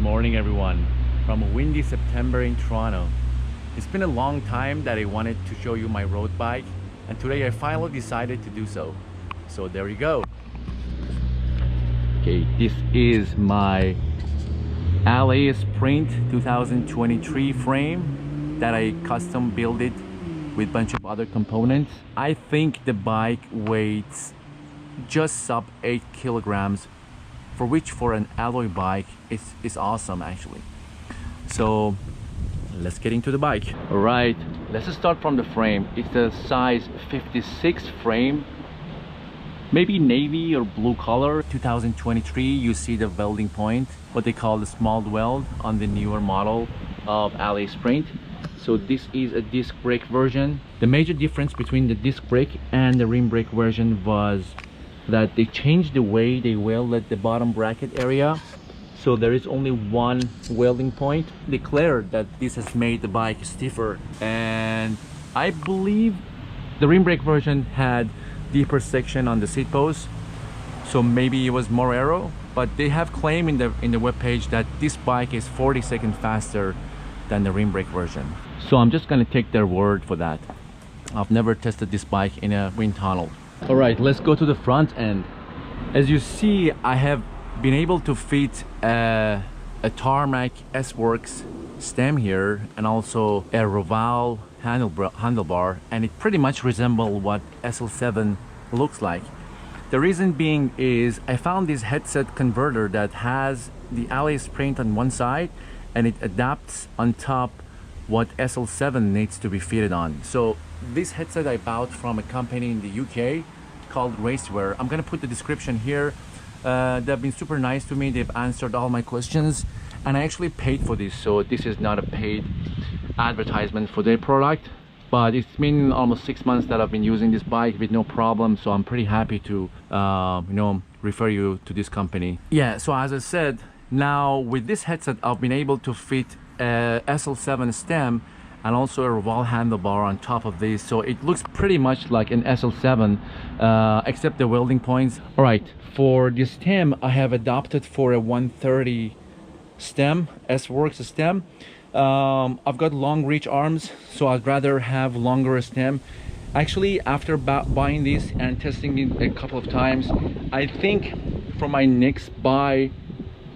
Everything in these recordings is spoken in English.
morning everyone from a windy September in Toronto. It's been a long time that I wanted to show you my road bike, and today I finally decided to do so. So there you go. Okay, this is my Allez Sprint 2023 frame that I custom built it with a bunch of other components. I think the bike weighs just sub 8 kilograms, for which for an alloy bike is awesome actually. So let's get into the bike. All right, let's start from the frame. It's a size 56 frame, maybe navy or blue color. 2023, you see the welding point, what they call the small weld on the newer model of Allez Sprint. So this is a disc brake version. The major difference between the disc brake and the rim brake version was that they changed the way they welded the bottom bracket area. So there is only one welding point. Declared that this has made the bike stiffer, and I believe the rim brake version had deeper section on the seat post, so maybe it was more aero, but they have claimed in the web page that this bike is 40 seconds faster than the rim brake version. So I'm just gonna take their word for that. I've never tested this bike in a wind tunnel. All right, let's go to the front end. As you see, I have been able to fit a Tarmac S-Works stem here and also a Roval handlebar, and it pretty much resembles what SL7 looks like. The reason being is I found this headset converter that has the Allez Sprint on one side and it adapts on top what SL7 needs to be fitted on. So this headset I bought from a company in the UK called Racewear. I'm gonna put the description here. They've been super nice to me. They've answered all my questions, and I actually paid for this, so this is not a paid advertisement for their product. But it's been almost 6 months that I've been using this bike with no problem, so I'm pretty happy to refer you to this company. Yeah, so as I said, now with this headset I've been able to fit a SL7 stem and also a Roval handlebar on top of this, so it looks pretty much like an SL7 except the welding points. All right, for the stem I have adopted for a 130 stem, S-Works stem. I've got long reach arms, so I'd rather have longer stem. Actually, after buying this and testing it a couple of times, I think for my next buy,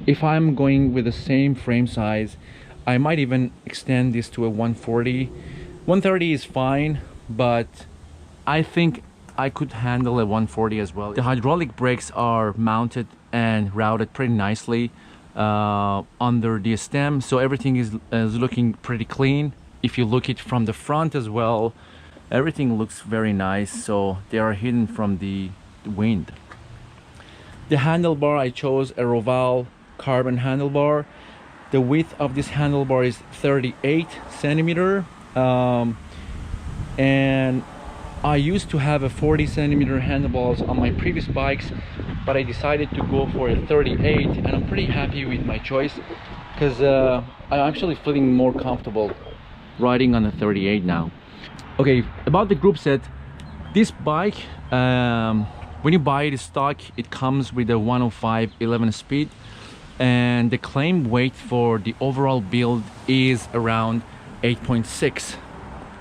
if I'm going with the same frame size, I might even extend this to a 140. 130 is fine, but I think I could handle a 140 as well. The hydraulic brakes are mounted and routed pretty nicely under the stem, so everything is looking pretty clean. If you look it from the front as well, everything looks very nice, so they are hidden from the wind. The handlebar, I chose a Roval carbon handlebar. The width of this handlebar is 38 centimeter, and I used to have a 40 centimeter handlebars on my previous bikes, but I decided to go for a 38, and I'm pretty happy with my choice because I'm actually feeling more comfortable riding on a 38 now. Okay, about the Groupset, this bike, when you buy it stock, it comes with a 105 11 speed, and the claimed weight for the overall build is around 8.6.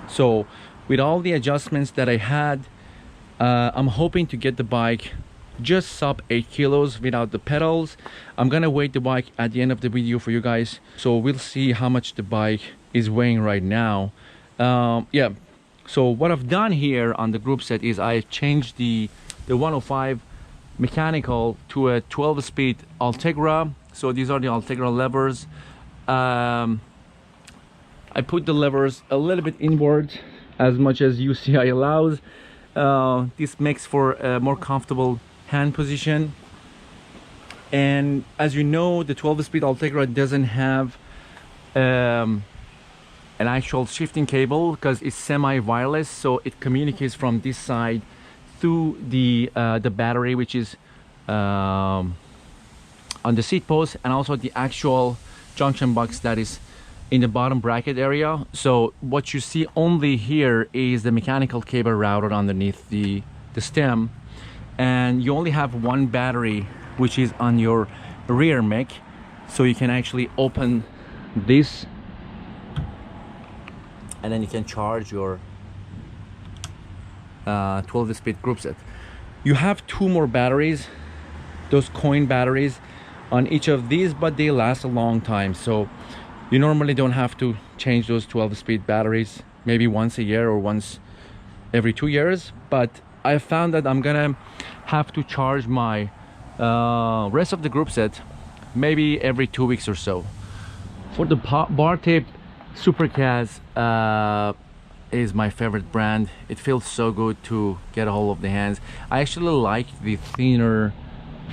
So with all the adjustments that I had, I'm hoping to get the bike just sub 8 kilos without the pedals. I'm gonna weigh the bike at the end of the video for you guys, so we'll see how much the bike is weighing right now. Yeah, so what I've done here on the Groupset is I changed the 105 mechanical to a 12 speed Ultegra. So these are the Ultegra levers. I put the levers a little bit inward as much as UCI allows. This makes for a more comfortable hand position, and as you know, the 12 speed Ultegra doesn't have an actual shifting cable because it's semi-wireless, so it communicates from this side through the battery, which is on the seat post, and also the actual junction box that is in the bottom bracket area. So what you see only here is the mechanical cable routed underneath the stem, and you only have one battery which is on your rear mech, So you can actually open this and then you can charge your 12-speed Groupset. You have 2 more batteries, those coin batteries on each of these, but they last a long time, so you normally don't have to change those 12-speed batteries, maybe once a year or once every 2 years. But I found that I'm gonna have to charge my rest of the Groupset maybe every 2 weeks or so. For the bar tape, Supercaz is my favorite brand. It feels so good to get a hold of the hands. I actually like the thinner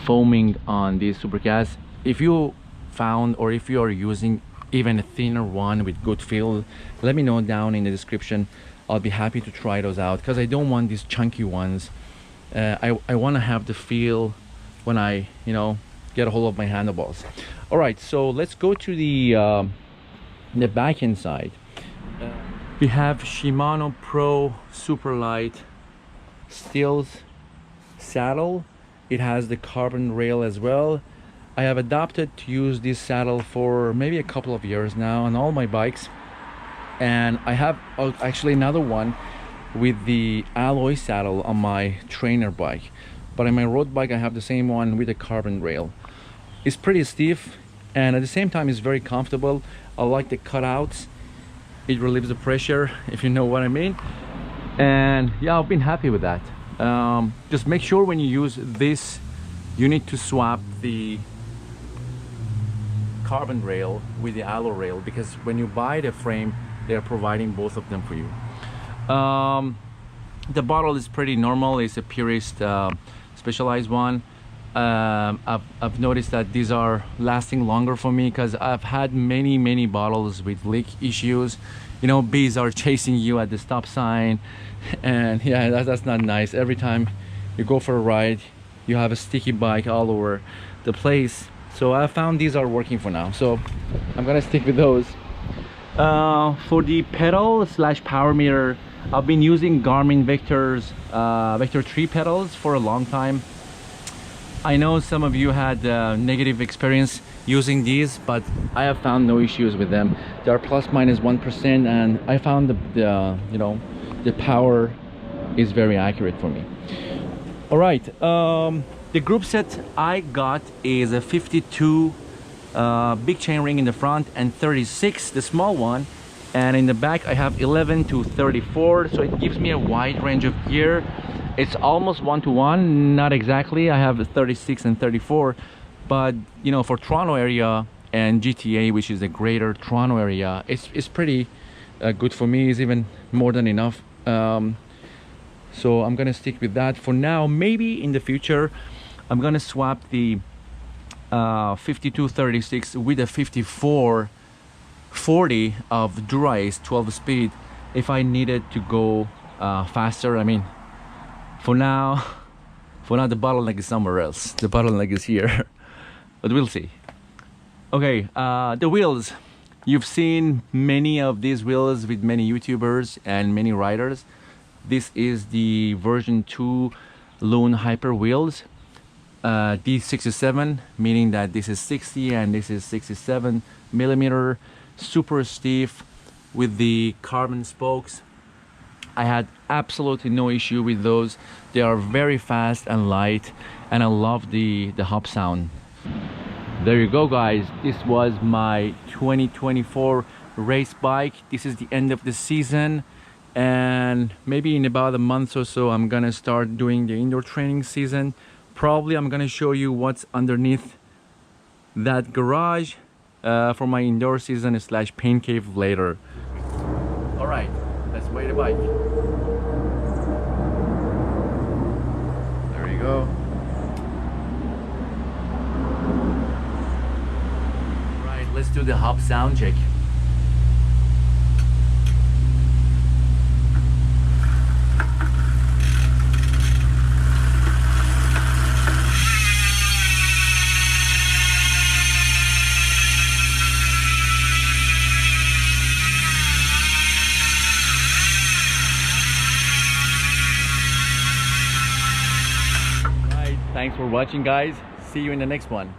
foaming on these Supercaz. If you found, or if you are using even a thinner one with good feel, let me know down in the description. I'll be happy to try those out, because I don't want these chunky ones. I want to have the feel when I, you know, get a hold of my handlebars. All right, so let's go to the back end side. We have Shimano Pro Super Light Steels saddle. It has the carbon rail as well. I have adopted to use this saddle for maybe a couple of years now on all my bikes, and I have actually another one with the alloy saddle on my trainer bike, but on my road bike I have the same one with a carbon rail. It's pretty stiff and at the same time it's very comfortable. I like the cutouts. It relieves the pressure, if you know what I mean. And yeah, I've been happy with that. Just make sure when you use this, you need to swap the carbon rail with the alloy rail, because when you buy the frame, they're providing both of them for you. The bottle is pretty normal. It's a Purist Specialized one. I've noticed that these are lasting longer for me, because I've had many bottles with leak issues. You know, bees are chasing you at the stop sign, and yeah, that's not nice. Every time you go for a ride, you have a sticky bike all over the place. So I found these are working for now, so I'm gonna stick with those. For the pedal / power meter, I've been using Garmin Vector's Vector 3 pedals for a long time. I know some of you had negative experience using these, but I have found no issues with them. They are ±1%, and I found the you know, the power is very accurate for me. All right, the Groupset I got is a 52 big chainring in the front and 36 the small one, and in the back I have 11 to 34, so it gives me a wide range of gear. It's almost 1-to-1, not exactly. I have 36 and 34, but you know, for Toronto area and GTA, which is the greater Toronto area, it's pretty good for me. It's even more than enough. So I'm gonna stick with that for now. Maybe in the future I'm gonna swap the 52-36 with a 54-40 of Dura-Ace 12-speed if I needed to go faster. I mean, for now the bottleneck is somewhere else. The bottleneck is here, but we'll see. Okay, the wheels. You've seen many of these wheels with many YouTubers and many riders. This is the version 2 Loon Hyper wheels. D67, meaning that this is 60 and this is 67 millimeter, super stiff with the carbon spokes. I had absolutely no issue with those. They are very fast and light, and I love the hop sound. There you go, guys. This was my 2024 race bike. This is the end of the season, and maybe in about a month or so I'm gonna start doing the indoor training season. Probably I'm gonna show you what's underneath that garage for my indoor season / paint cave later. All right, let's weigh the bike. There you go. All right, let's do the hop sound check. Thanks for watching, guys. See you in the next one.